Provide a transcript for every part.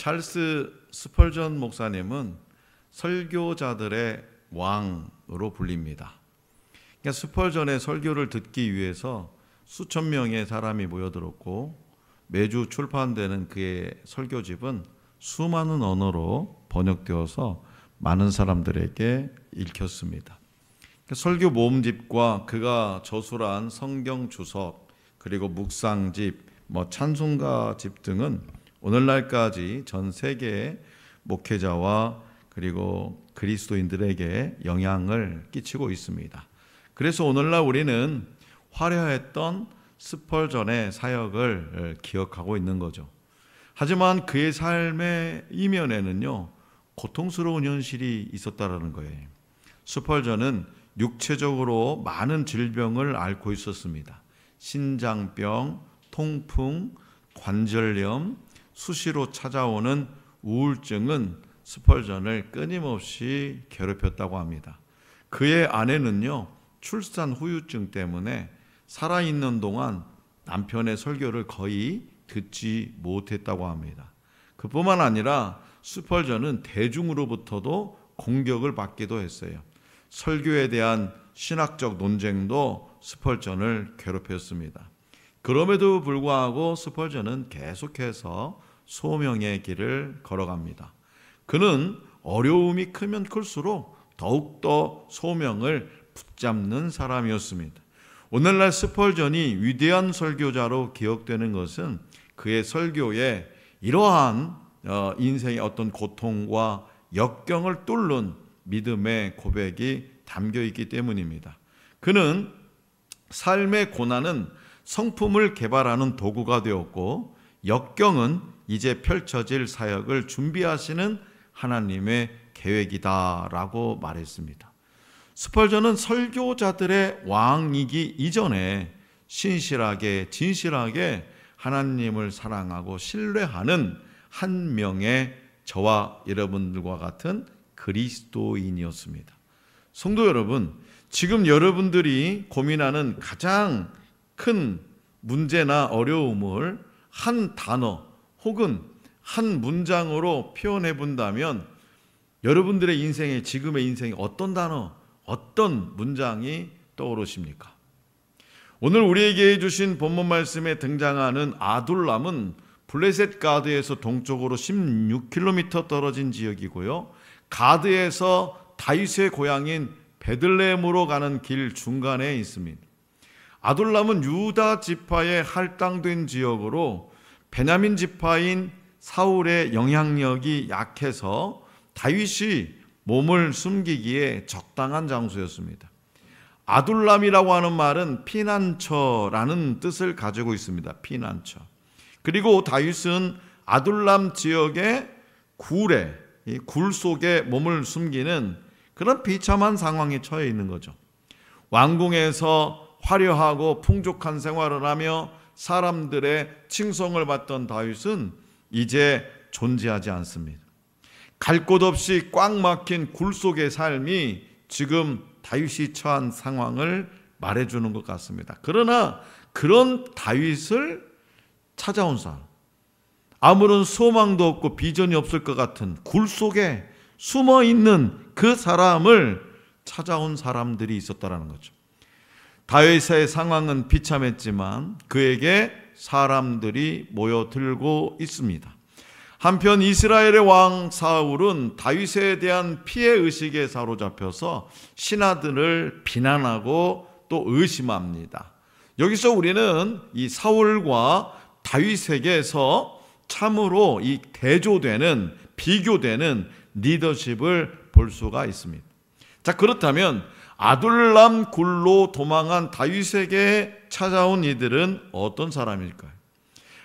찰스 스펄전 목사님은 설교자들의 왕으로 불립니다. 그러니까 스펄전의 설교를 듣기 위해서 수천 명의 사람이 모여들었고 매주 출판되는 그의 설교집은 수많은 언어로 번역되어서 많은 사람들에게 읽혔습니다. 설교 모음집과 그가 저술한 성경 주석, 그리고 묵상집, 찬송가집 등은 오늘날까지 전 세계의 목회자와 그리고 그리스도인들에게 영향을 끼치고 있습니다. 그래서 오늘날 우리는 화려했던 스펄전의 사역을 기억하고 있는 거죠. 하지만 그의 삶의 이면에는요, 고통스러운 현실이 있었다라는 거예요. 스펄전은 육체적으로 많은 질병을 앓고 있었습니다. 신장병, 통풍, 관절염, 수시로 찾아오는 우울증은 스펄전을 끊임없이 괴롭혔다고 합니다. 그의 아내는요, 출산 후유증 때문에 살아있는 동안 남편의 설교를 거의 듣지 못했다고 합니다. 그뿐만 아니라 스펄전은 대중으로부터도 공격을 받기도 했어요. 설교에 대한 신학적 논쟁도 스펄전을 괴롭혔습니다. 그럼에도 불구하고 스펄전은 계속해서 소명의 길을 걸어갑니다. 그는 어려움이 크면 클수록 더욱더 소명을 붙잡는 사람이었습니다. 오늘날 스펄전이 위대한 설교자로 기억되는 것은 그의 설교에 이러한 인생의 어떤 고통과 역경을 뚫는 믿음의 고백이 담겨 있기 때문입니다. 그는 삶의 고난은 성품을 개발하는 도구가 되었고, 역경은 이제 펼쳐질 사역을 준비하시는 하나님의 계획이다라고 말했습니다. 스펄전은 설교자들의 왕이기 이전에 신실하게, 진실하게 하나님을 사랑하고 신뢰하는 한 명의 저와 여러분들과 같은 그리스도인이었습니다. 성도 여러분, 지금 여러분들이 고민하는 가장 큰 문제나 어려움을 한 단어 혹은 한 문장으로 표현해 본다면 여러분들의 인생에, 지금의 인생에 어떤 단어, 어떤 문장이 떠오르십니까? 오늘 우리에게 주신 본문 말씀에 등장하는 아둘람은 블레셋 가드에서 동쪽으로 16km 떨어진 지역이고요, 가드에서 다윗의 고향인 베들레헴으로 가는 길 중간에 있습니다. 아둘람은 유다 지파에 할당된 지역으로 베냐민 지파인 사울의 영향력이 약해서 다윗이 몸을 숨기기에 적당한 장소였습니다. 아둘람이라고 하는 말은 피난처라는 뜻을 가지고 있습니다. 피난처. 그리고 다윗은 아둘람 지역의 굴에, 이 굴 속에 몸을 숨기는 그런 비참한 상황에 처해 있는 거죠. 왕궁에서 화려하고 풍족한 생활을 하며 사람들의 칭송을 받던 다윗은 이제 존재하지 않습니다. 갈 곳 없이 꽉 막힌 굴 속의 삶이 지금 다윗이 처한 상황을 말해주는 것 같습니다. 그러나 그런 다윗을 찾아온 사람, 아무런 소망도 없고 비전이 없을 것 같은 굴 속에 숨어있는 그 사람을 찾아온 사람들이 있었다는 거죠. 다윗의 상황은 비참했지만 그에게 사람들이 모여들고 있습니다. 한편 이스라엘의 왕 사울은 다윗에 대한 피해의식에 사로잡혀서 신하들을 비난하고 또 의심합니다. 여기서 우리는 이 사울과 다윗에게서 참으로 이 대조되는, 비교되는 리더십을 볼 수가 있습니다. 자, 그렇다면 아둘람 굴로 도망한 다윗에게 찾아온 이들은 어떤 사람일까요?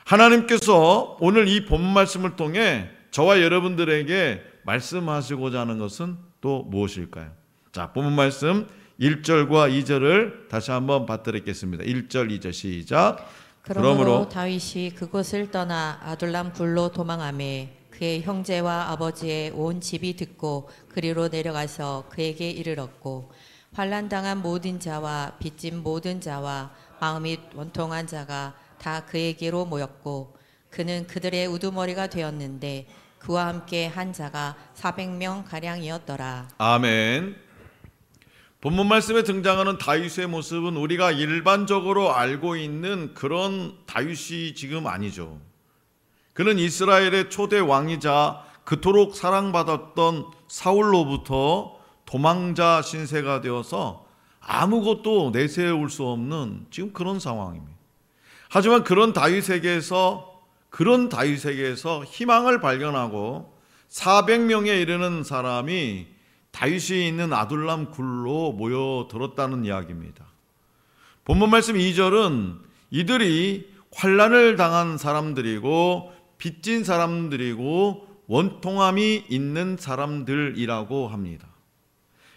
하나님께서 오늘 이 본 말씀을 통해 저와 여러분들에게 말씀하시고자 하는 것은 또 무엇일까요? 자, 본문 말씀 1절과 2절을 다시 한번 받들겠습니다. 1절, 2절 시작. 그러므로 다윗이 그곳을 떠나 아둘람 굴로 도망하매 그의 형제와 아버지의 온 집이 듣고 그리로 내려가서 그에게 이르렀고, 환난당한 모든 자와 빚진 모든 자와 마음이 원통한 자가 다 그에게로 모였고, 그는 그들의 우두머리가 되었는데 그와 함께 한 자가 400명 가량이었더라. 아멘. 본문 말씀에 등장하는 다윗의 모습은 우리가 일반적으로 알고 있는 그런 다윗이 지금 아니죠. 그는 이스라엘의 초대 왕이자 그토록 사랑받았던 사울로부터 도망자 신세가 되어서 아무것도 내세울 수 없는 지금 그런 상황입니다. 하지만 그런 다윗에게서 희망을 발견하고 400명에 이르는 사람이 다윗이 있는 아둘람 굴로 모여들었다는 이야기입니다. 본문 말씀 2절은 이들이 환난을 당한 사람들이고 빚진 사람들이고 원통함이 있는 사람들이라고 합니다.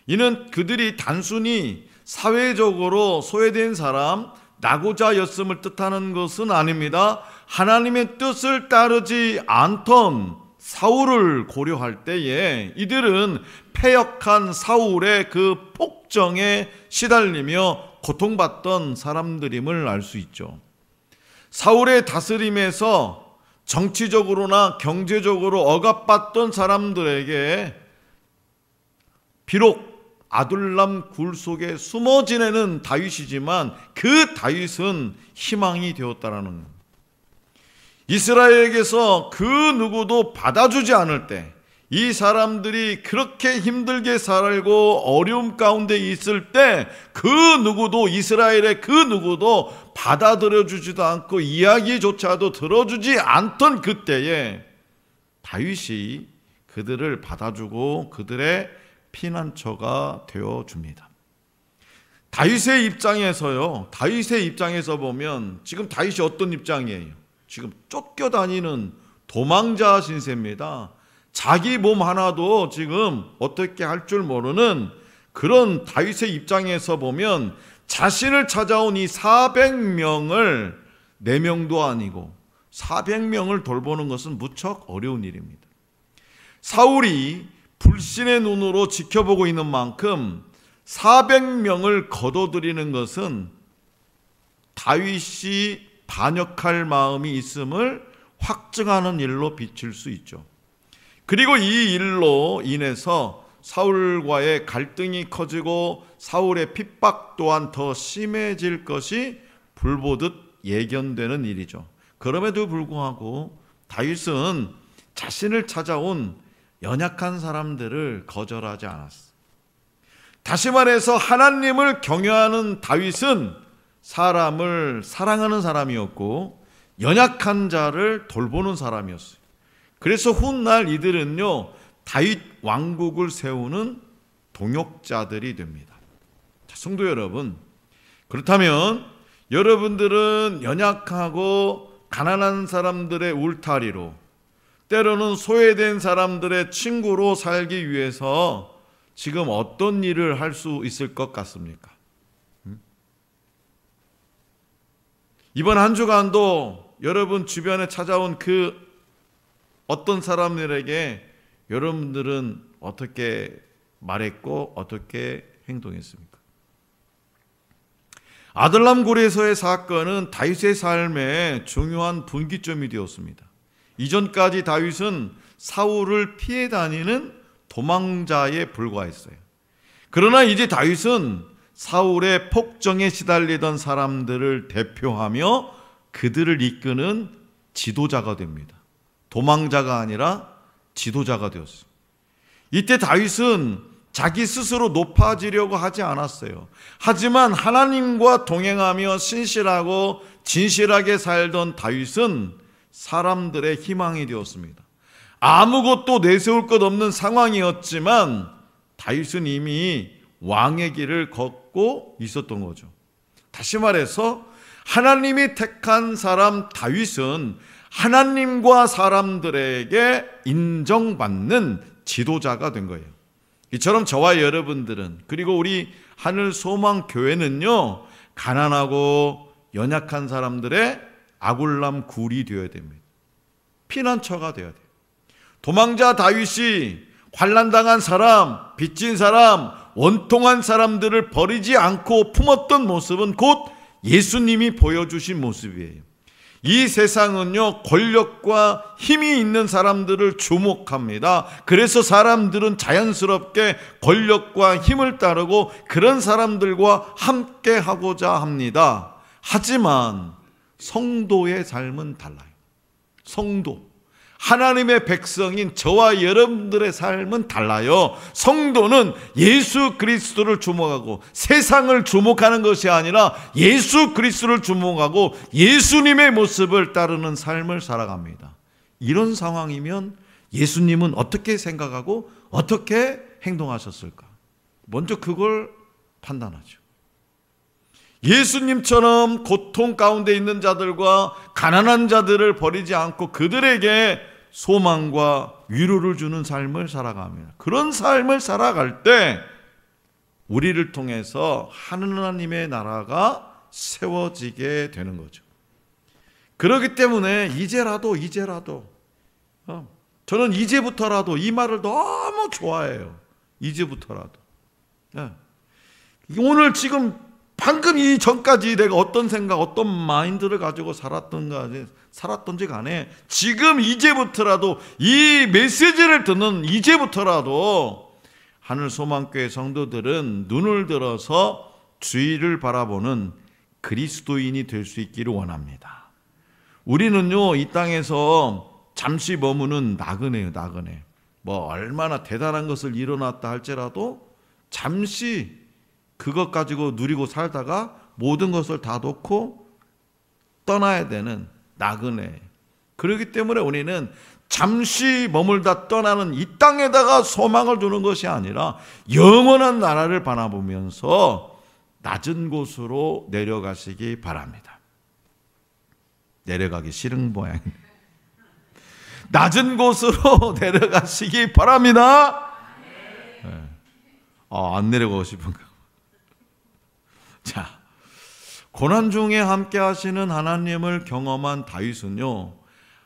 이는 그들이 단순히 사회적으로 소외된 사람, 낙오자였음을 뜻하는 것은 아닙니다. 하나님의 뜻을 따르지 않던 사울을 고려할 때에 이들은 패역한 사울의 그 폭정에 시달리며 고통받던 사람들임을 알 수 있죠. 사울의 다스림에서 정치적으로나 경제적으로 억압받던 사람들에게 비록 아둘람 굴 속에 숨어 지내는 다윗이지만 그 다윗은 희망이 되었다라는 겁니다. 이스라엘에게서 그 누구도 받아주지 않을 때, 이 사람들이 그렇게 힘들게 살고 어려움 가운데 있을 때 그 누구도, 이스라엘의 그 누구도 받아들여주지도 않고 이야기조차도 들어주지 않던 그때에 다윗이 그들을 받아주고 그들의 피난처가 되어줍니다. 다윗의 입장에서 보면 지금 다윗이 어떤 입장이에요? 지금 쫓겨다니는 도망자 신세입니다. 자기 몸 하나도 지금 어떻게 할 줄 모르는 그런 다윗의 입장에서 보면 자신을 찾아온 이 400명을 4명도 아니고 400명을 돌보는 것은 무척 어려운 일입니다. 사울이 불신의 눈으로 지켜보고 있는 만큼 400명을 거둬들이는 것은 다윗이 반역할 마음이 있음을 확증하는 일로 비칠 수 있죠. 그리고 이 일로 인해서 사울과의 갈등이 커지고 사울의 핍박 또한 더 심해질 것이 불보듯 예견되는 일이죠. 그럼에도 불구하고 다윗은 자신을 찾아온 연약한 사람들을 거절하지 않았어. 다시 말해서 하나님을 경외하는 다윗은 사람을 사랑하는 사람이었고 연약한 자를 돌보는 사람이었어요. 그래서 훗날 이들은요, 다윗 왕국을 세우는 동역자들이 됩니다. 자, 성도 여러분, 그렇다면 여러분들은 연약하고 가난한 사람들의 울타리로, 때로는 소외된 사람들의 친구로 살기 위해서 지금 어떤 일을 할 수 있을 것 같습니까? 이번 한 주간도 여러분 주변에 찾아온 그 어떤 사람들에게 여러분들은 어떻게 말했고 어떻게 행동했습니까? 아둘람 굴에서의 사건은 다윗의 삶의 중요한 분기점이 되었습니다. 이전까지 다윗은 사울을 피해 다니는 도망자에 불과했어요. 그러나 이제 다윗은 사울의 폭정에 시달리던 사람들을 대표하며 그들을 이끄는 지도자가 됩니다. 도망자가 아니라 지도자가 되었어요. 이때 다윗은 자기 스스로 높아지려고 하지 않았어요. 하지만 하나님과 동행하며 신실하고 진실하게 살던 다윗은 사람들의 희망이 되었습니다. 아무것도 내세울 것 없는 상황이었지만 다윗은 이미 왕의 길을 걷고 있었던 거죠. 다시 말해서 하나님이 택한 사람 다윗은 하나님과 사람들에게 인정받는 지도자가 된 거예요. 이처럼 저와 여러분들은, 그리고 우리 하늘소망교회는요, 가난하고 연약한 사람들의 아굴람 굴이 되어야 됩니다. 피난처가 되어야 돼요. 도망자 다윗이 환난당한 사람, 빚진 사람, 원통한 사람들을 버리지 않고 품었던 모습은 곧 예수님이 보여주신 모습이에요. 이 세상은요, 권력과 힘이 있는 사람들을 주목합니다. 그래서 사람들은 자연스럽게 권력과 힘을 따르고 그런 사람들과 함께 하고자 합니다. 하지만 성도의 삶은 달라요. 성도, 하나님의 백성인 저와 여러분들의 삶은 달라요. 성도는 예수 그리스도를 주목하고 세상을 주목하는 것이 아니라 예수 그리스도를 주목하고 예수님의 모습을 따르는 삶을 살아갑니다. 이런 상황이면 예수님은 어떻게 생각하고 어떻게 행동하셨을까? 먼저 그걸 판단하죠. 예수님처럼 고통 가운데 있는 자들과 가난한 자들을 버리지 않고 그들에게 소망과 위로를 주는 삶을 살아갑니다. 그런 삶을 살아갈 때 우리를 통해서 하나님의 나라가 세워지게 되는 거죠. 그렇기 때문에 이제라도 저는 이제부터라도 이 말을 너무 좋아해요. 이제부터라도. 오늘 지금 방금 이 전까지 내가 어떤 생각, 어떤 마인드를 가지고 살았던지 간에 지금 이제부터라도 이 메시지를 듣는 이제부터라도 하늘소망교회 성도들은 눈을 들어서 주위를 바라보는 그리스도인이 될 수 있기를 원합니다. 우리는요, 이 땅에서 잠시 머무는 나그네예요, 나그네. 얼마나 대단한 것을 일어났다 할지라도 잠시 그것 가지고 누리고 살다가 모든 것을 다 놓고 떠나야 되는 나그네. 그렇기 때문에 우리는 잠시 머물다 떠나는 이 땅에다가 소망을 두는 것이 아니라 영원한 나라를 바라보면서 낮은 곳으로 내려가시기 바랍니다. 내려가기 싫은 모양입니다. 낮은 곳으로 내려가시기 바랍니다. 네. 안 내려가고 싶은가? 자, 고난 중에 함께 하시는 하나님을 경험한 다윗은요,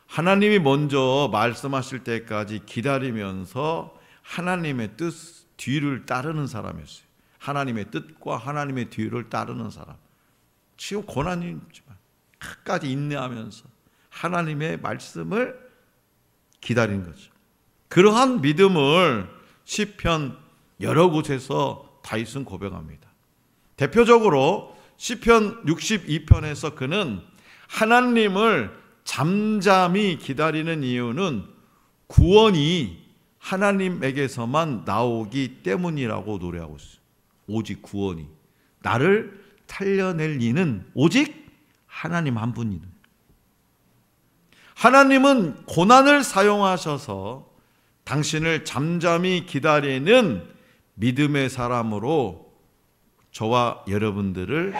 하나님이 먼저 말씀하실 때까지 기다리면서 하나님의 뜻 뒤를 따르는 사람이었어요. 하나님의 뜻과 하나님의 뒤를 따르는 사람. 지금 고난이 있지만 끝까지 인내하면서 하나님의 말씀을 기다린 거죠. 그러한 믿음을 시편 여러 곳에서 다윗은 고백합니다. 대표적으로 시편 62편에서 그는 하나님을 잠잠히 기다리는 이유는 구원이 하나님에게서만 나오기 때문이라고 노래하고 있어요. 오직 구원이. 나를 살려낼 이는 오직 하나님 한 분이다. 하나님은 고난을 사용하셔서 당신을 잠잠히 기다리는 믿음의 사람으로 저와 여러분들을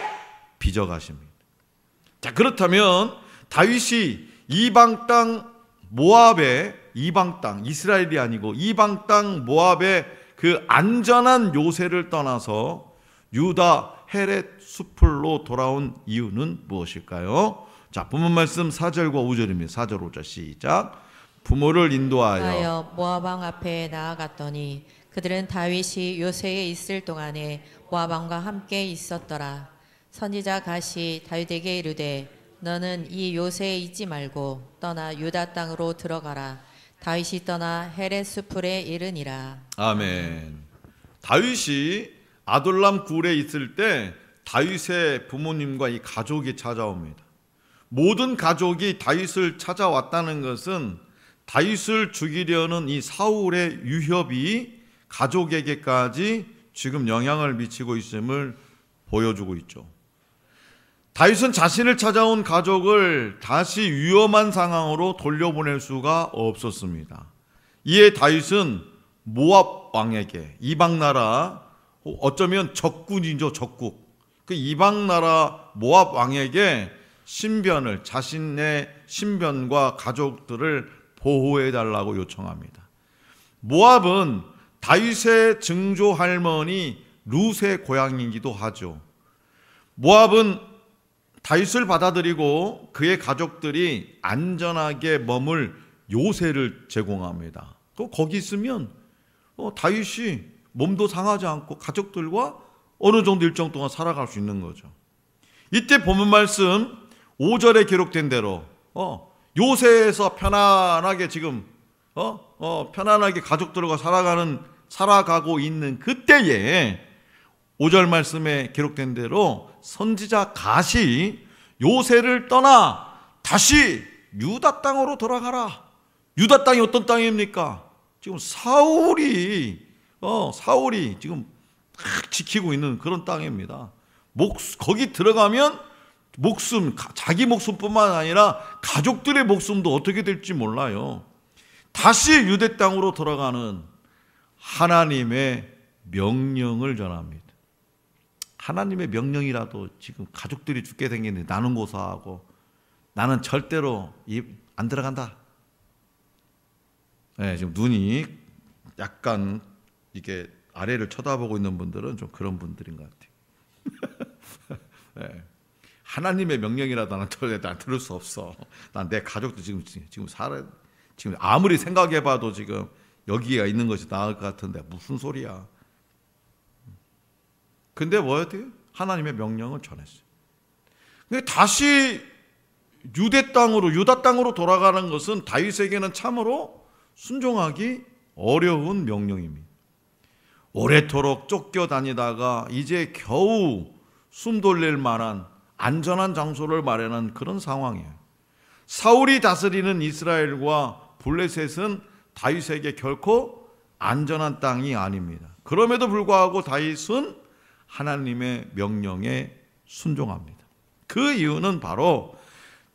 빚어가십니다. 자, 그렇다면 다윗이 이방 땅 모압의 이방 땅, 이스라엘이 아니고 이방 땅 모압의 그 안전한 요새를 떠나서 유다 헤렛 수풀로 돌아온 이유는 무엇일까요? 자, 본문 말씀 4절과 5절입니다. 4절 5절 시작. 부모를 인도하여 모압 왕 앞에 나아갔더니 그들은 다윗이 요새에 있을 동안에 모압 왕과 함께 있었더라. 선지자 갓이 다윗에게 이르되 너는 이 요새에 있지 말고 떠나 유다 땅으로 들어가라. 다윗이 떠나 헤렛 수풀에 이르니라. 아멘. 다윗이 아둘람 굴에 있을 때 다윗의 부모님과 이 가족이 찾아옵니다. 모든 가족이 다윗을 찾아왔다는 것은 다윗을 죽이려는 이 사울의 위협이 가족에게까지 지금 영향을 미치고 있음을 보여주고 있죠. 다윗은 자신을 찾아온 가족을 다시 위험한 상황으로 돌려보낼 수가 없었습니다. 이에 다윗은 모압 왕에게, 이방 나라, 어쩌면 적군이죠, 적국. 그 이방 나라 모압 왕에게 신변을, 자신의 신변과 가족들을 보호해달라고 요청합니다. 모압은 다윗의 증조 할머니 룻의 고향이기도 하죠. 모압은 다윗을 받아들이고 그의 가족들이 안전하게 머물 요새를 제공합니다. 거기 있으면 다윗이 몸도 상하지 않고 가족들과 어느 정도 일정 동안 살아갈 수 있는 거죠. 이때 본문 말씀 5절에 기록된 대로 요새에서 편안하게 지금 편안하게 가족들과 살아가고 있는 그때에 5절 말씀에 기록된 대로 선지자 갓이 요새를 떠나 다시 유다 땅으로 돌아가라. 유다 땅이 어떤 땅입니까? 지금 사울이 지금 딱 지키고 있는 그런 땅입니다. 거기 들어가면 자기 목숨뿐만 아니라 가족들의 목숨도 어떻게 될지 몰라요. 다시 유대 땅으로 돌아가는 하나님의 명령을 전합니다. 하나님의 명령이라도 지금 가족들이 죽게 생겼는데 나는 고사하고 나는 절대로 안 들어간다. 네, 지금 눈이 약간 이게 아래를 쳐다보고 있는 분들은 좀 그런 분들인 것 같아요. 네. 하나님의 명령이라도 난 들을 수 없어. 난 내 가족도 지금 아무리 생각해봐도 지금 여기가 있는 것이 나을 것 같은데 무슨 소리야. 근데 뭐야 돼요? 하나님의 명령을 전했어요. 근데 다시 유다 땅으로 돌아가는 것은 다윗에게는 참으로 순종하기 어려운 명령입니다. 오래도록 쫓겨다니다가 이제 겨우 숨 돌릴 만한 안전한 장소를 마련한 그런 상황이에요. 사울이 다스리는 이스라엘과 블레셋은 다윗에게 결코 안전한 땅이 아닙니다. 그럼에도 불구하고 다윗은 하나님의 명령에 순종합니다. 그 이유는 바로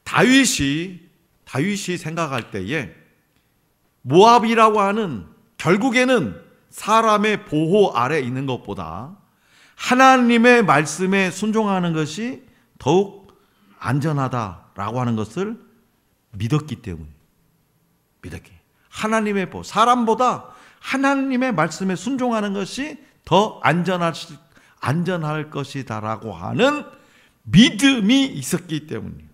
다윗이 생각할 때에 모압이라고 하는 결국에는 사람의 보호 아래 있는 것보다 하나님의 말씀에 순종하는 것이 더욱 안전하다라고 하는 것을 믿었기 때문에 하나님의 보호, 사람보다 하나님의 말씀에 순종하는 것이 더 안전할 것이다라고 하는 믿음이 있었기 때문이에요.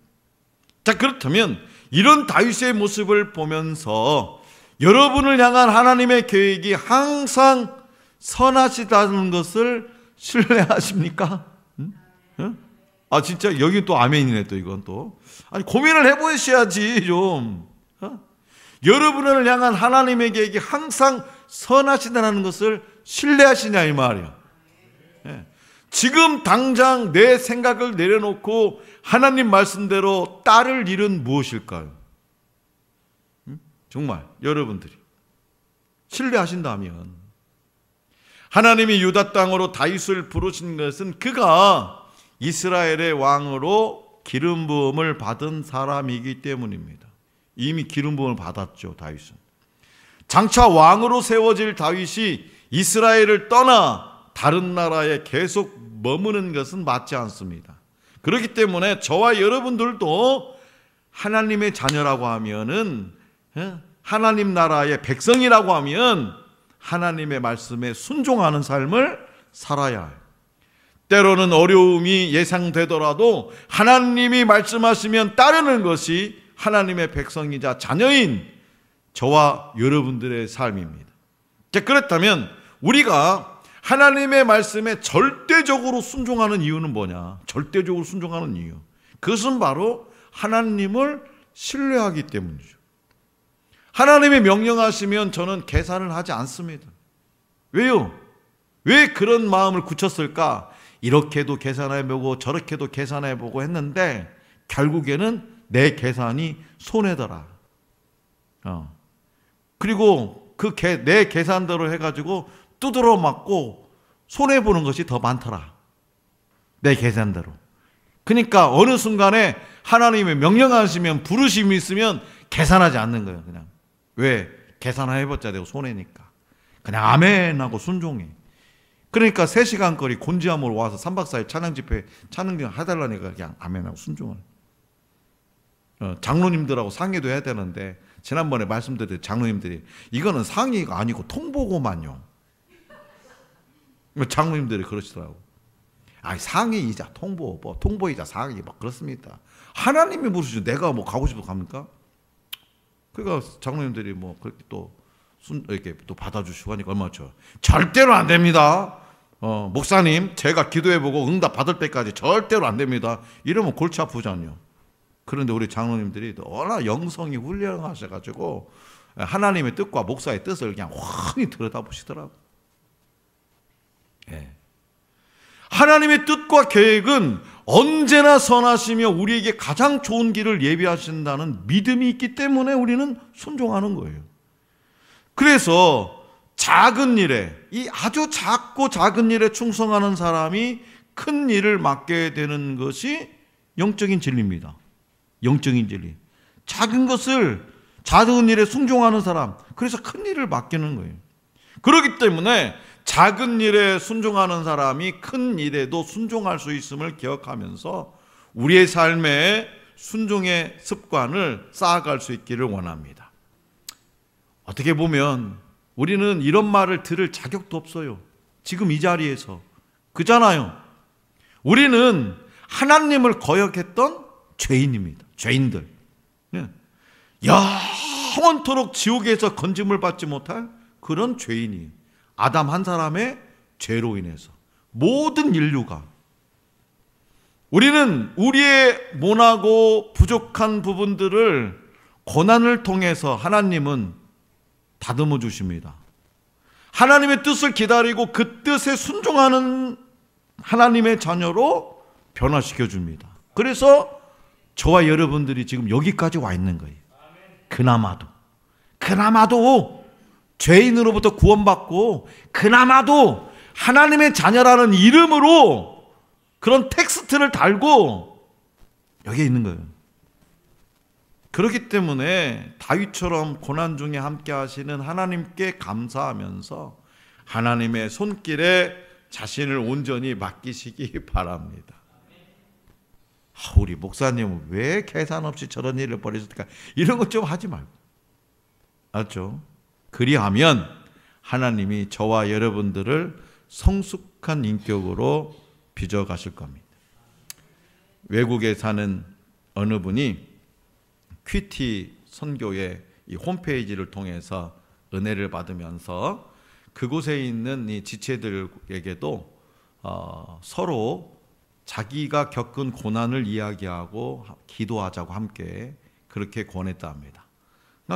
자, 그렇다면 이런 다윗의 모습을 보면서 여러분을 향한 하나님의 계획이 항상 선하시다는 것을 신뢰하십니까? 응? 아, 진짜 여기 또 아멘이네. 또 이건 또 아니 고민을 해보셔야지 좀. 여러분을 향한 하나님의 계획이 항상 선하시다는 것을 신뢰하시냐 이 말이야. 지금 당장 내 생각을 내려놓고 하나님 말씀대로 따를 일은 무엇일까요? 정말 여러분들이 신뢰하신다면 하나님이 유다 땅으로 다윗을 부르신 것은 그가 이스라엘의 왕으로 기름 부음을 받은 사람이기 때문입니다. 이미 기름 부음을 받았죠. 다윗은 장차 왕으로 세워질 다윗이 이스라엘을 떠나 다른 나라에 계속 머무는 것은 맞지 않습니다. 그렇기 때문에 저와 여러분들도 하나님의 자녀라고 하면은 하나님 나라의 백성이라고 하면 하나님의 말씀에 순종하는 삶을 살아야 해요. 때로는 어려움이 예상되더라도 하나님이 말씀하시면 따르는 것이 하나님의 백성이자 자녀인 저와 여러분들의 삶입니다. 자, 그렇다면 우리가 하나님의 말씀에 절대적으로 순종하는 이유는 뭐냐? 절대적으로 순종하는 이유. 그것은 바로 하나님을 신뢰하기 때문이죠. 하나님이 명령하시면 저는 계산을 하지 않습니다. 왜요? 왜 그런 마음을 굳혔을까? 이렇게도 계산해보고 저렇게도 계산해보고 했는데 결국에는 내 계산이 손해더라. 그리고 내 계산대로 해가지고 두드러 맞고 손해보는 것이 더 많더라. 내 계산대로. 그러니까 어느 순간에 하나님의 명령하시면 부르심이 있으면 계산하지 않는 거예요. 그냥. 왜? 계산해봤자 되고 손해니까. 그냥 아멘하고 순종해. 그러니까 3시간 거리 곤지암으로 와서 3박 4일 찬양 집회 찬양 해달라니까 그냥 아멘하고 순종을. 장로님들하고 상의도 해야 되는데 지난번에 말씀드린 장로님들이 이거는 상의가 아니고 통보고만요. 장로님들이 그러시더라고. 아니 상의이자 통보, 통보이자 상의 막 그렇습니다. 하나님이 부르시죠. 내가 뭐 가고 싶어서 갑니까? 그러니까 장로님들이 뭐 그렇게 또 이렇게 또 받아주시고 하니까 얼마나 좋아. 절대로 안 됩니다. 목사님 제가 기도해보고 응답 받을 때까지 절대로 안 됩니다. 이러면 골치 아프잖아요. 그런데 우리 장로님들이 워낙 영성이 훌륭하셔가지고 하나님의 뜻과 목사의 뜻을 그냥 훤히 들여다보시더라고요. 예. 하나님의 뜻과 계획은 언제나 선하시며 우리에게 가장 좋은 길을 예비하신다는 믿음이 있기 때문에 우리는 순종하는 거예요. 그래서 작은 일에, 이 아주 작고 작은 일에 충성하는 사람이 큰 일을 맡게 되는 것이 영적인 진리입니다. 영적인 진리. 작은 일에 순종하는 사람, 그래서 큰 일을 맡기는 거예요. 그렇기 때문에 작은 일에 순종하는 사람이 큰 일에도 순종할 수 있음을 기억하면서 우리의 삶에 순종의 습관을 쌓아갈 수 있기를 원합니다. 어떻게 보면 우리는 이런 말을 들을 자격도 없어요. 지금 이 자리에서. 그잖아요. 우리는 하나님을 거역했던 죄인입니다. 죄인들. 영원토록 지옥에서 건짐을 받지 못할 그런 죄인이에요. 아담 한 사람의 죄로 인해서 모든 인류가, 우리는 우리의 모나고 부족한 부분들을 고난을 통해서 하나님은 다듬어 주십니다. 하나님의 뜻을 기다리고 그 뜻에 순종하는 하나님의 자녀로 변화시켜 줍니다. 그래서 저와 여러분들이 지금 여기까지 와 있는 거예요. 그나마도 죄인으로부터 구원받고 그나마도 하나님의 자녀라는 이름으로 그런 텍스트를 달고 여기에 있는 거예요. 그렇기 때문에 다윗처럼 고난 중에 함께 하시는 하나님께 감사하면서 하나님의 손길에 자신을 온전히 맡기시기 바랍니다. 우리 목사님은 왜 계산 없이 저런 일을 벌이셨을까? 이런 것 좀 하지 말고. 알죠? 그리하면 하나님이 저와 여러분들을 성숙한 인격으로 빚어가실 겁니다. 외국에 사는 어느 분이 퀴티 선교의 이 홈페이지를 통해서 은혜를 받으면서 그곳에 있는 이 지체들에게도 서로 자기가 겪은 고난을 이야기하고 기도하자고 함께 그렇게 권했다 합니다.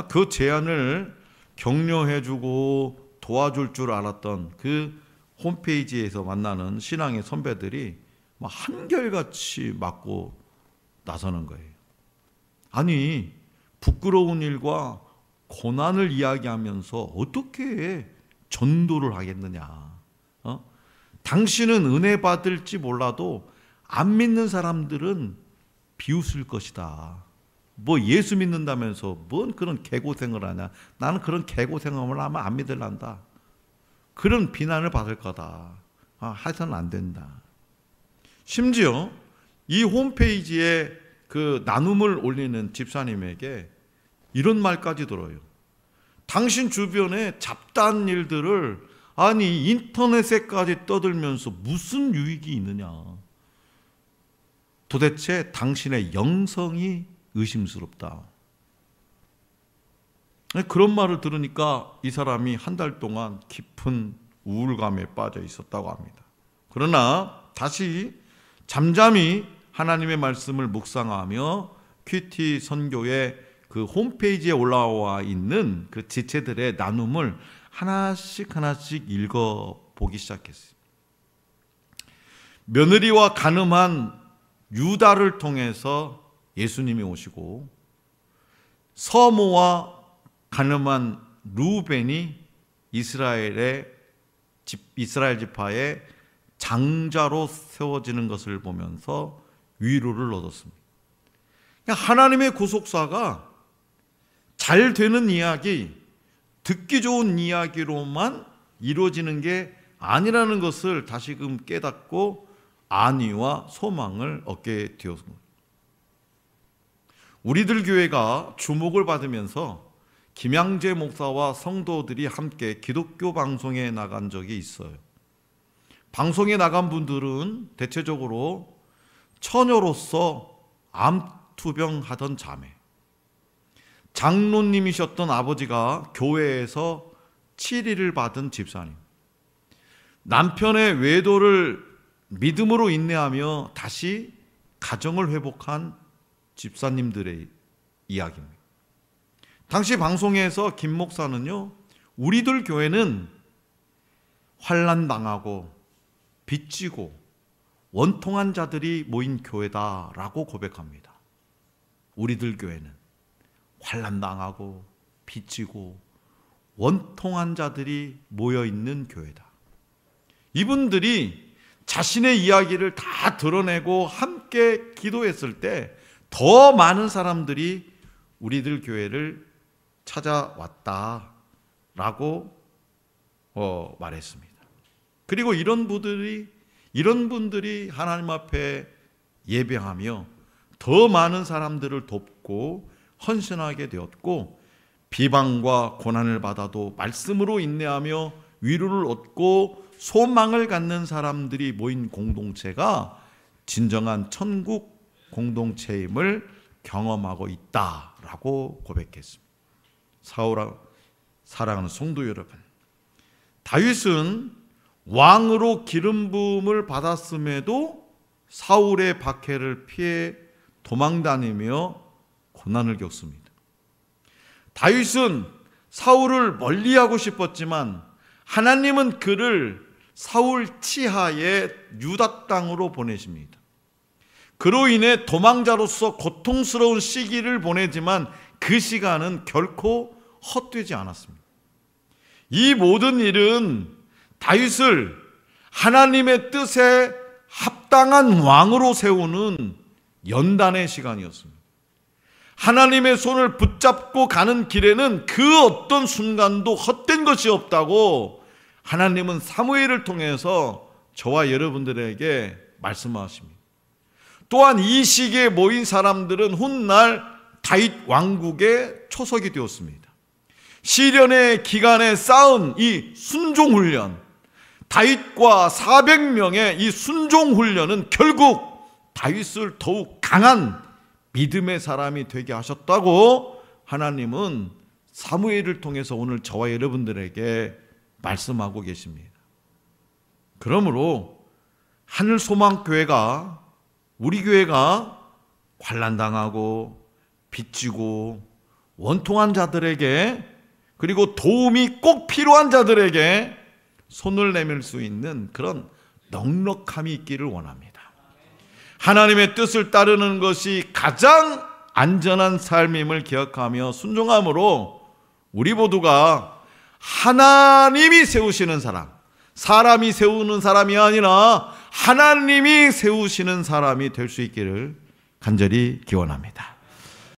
그 제안을 격려해주고 도와줄 줄 알았던 그 홈페이지에서 만나는 신앙의 선배들이 한결같이 맞고 나서는 거예요. 아니, 부끄러운 일과 고난을 이야기하면서 어떻게 전도를 하겠느냐? 당신은 은혜 받을지 몰라도 안 믿는 사람들은 비웃을 것이다. 뭐 예수 믿는다면서 뭔 그런 개고생을 하냐? 나는 그런 개고생을 하면 안 믿을란다. 그런 비난을 받을 거다. 해서는 안 된다. 심지어 이 홈페이지에 그 나눔을 올리는 집사님에게 이런 말까지 들어요. 당신 주변에 잡다한 일들을 아니 인터넷에까지 떠들면서 무슨 유익이 있느냐. 도대체 당신의 영성이 의심스럽다. 그런 말을 들으니까 이 사람이 한 달 동안 깊은 우울감에 빠져 있었다고 합니다. 그러나 다시 잠잠히 하나님의 말씀을 묵상하며 퀴티 선교의 그 홈페이지에 올라와 있는 그 지체들의 나눔을 하나씩 읽어보기 시작했어요. 며느리와 간음한 유다를 통해서 예수님이 오시고, 서모와 간음한 루벤이 이스라엘 지파의 장자로 세워지는 것을 보면서 위로를 얻었습니다. 하나님의 구속사가 잘 되는 이야기, 듣기 좋은 이야기로만 이루어지는 게 아니라는 것을 다시금 깨닫고 안위와 소망을 얻게 되었습니다. 우리들 교회가 주목을 받으면서 김양재 목사와 성도들이 함께 기독교 방송에 나간 적이 있어요. 방송에 나간 분들은 대체적으로 처녀로서 암투병 하던 자매, 장로님이셨던 아버지가 교회에서 치리를 받은 집사님, 남편의 외도를 믿음으로 인내하며 다시 가정을 회복한 집사님들의 이야기입니다. 당시 방송에서 김 목사는요, 우리들 교회는 환난당하고 빚지고 원통한 자들이 모인 교회다라고 고백합니다. 우리들 교회는 환난당하고 빚지고 원통한 자들이 모여있는 교회다. 이분들이 자신의 이야기를 다 드러내고 함께 기도했을 때 더 많은 사람들이 우리들 교회를 찾아왔다라고 말했습니다. 그리고 이런 분들이 하나님 앞에 예배하며 더 많은 사람들을 돕고 헌신하게 되었고, 비방과 고난을 받아도 말씀으로 인내하며 위로를 얻고 소망을 갖는 사람들이 모인 공동체가 진정한 천국 공동체임을 경험하고 있다라고 고백했습니다. 사랑하는 성도 여러분, 다윗은 왕으로 기름 부음을 받았음에도 사울의 박해를 피해 도망다니며 고난을 겪습니다. 다윗은 사울을 멀리하고 싶었지만 하나님은 그를 사울 치하의 유다 땅으로 보내십니다. 그로 인해 도망자로서 고통스러운 시기를 보내지만 그 시간은 결코 헛되지 않았습니다. 이 모든 일은 다윗을 하나님의 뜻에 합당한 왕으로 세우는 연단의 시간이었습니다. 하나님의 손을 붙잡고 가는 길에는 그 어떤 순간도 헛된 것이 없다고 하나님은 사무엘을 통해서 저와 여러분들에게 말씀하십니다. 또한 이 시기에 모인 사람들은 훗날 다윗 왕국의 초석이 되었습니다. 시련의 기간에 쌓은 이 순종훈련, 다윗과 400명의 이 순종훈련은 결국 다윗을 더욱 강한 믿음의 사람이 되게 하셨다고 하나님은 사무엘을 통해서 오늘 저와 여러분들에게 말씀하고 계십니다. 그러므로 하늘소망교회가, 우리 교회가 환난당하고 빚지고 원통한 자들에게, 그리고 도움이 꼭 필요한 자들에게 손을 내밀 수 있는 그런 넉넉함이 있기를 원합니다. 하나님의 뜻을 따르는 것이 가장 안전한 삶임을 기억하며 순종함으로 우리 모두가 하나님이 세우시는 사람, 사람이 세우는 사람이 아니라 하나님이 세우시는 사람이 될 수 있기를 간절히 기원합니다.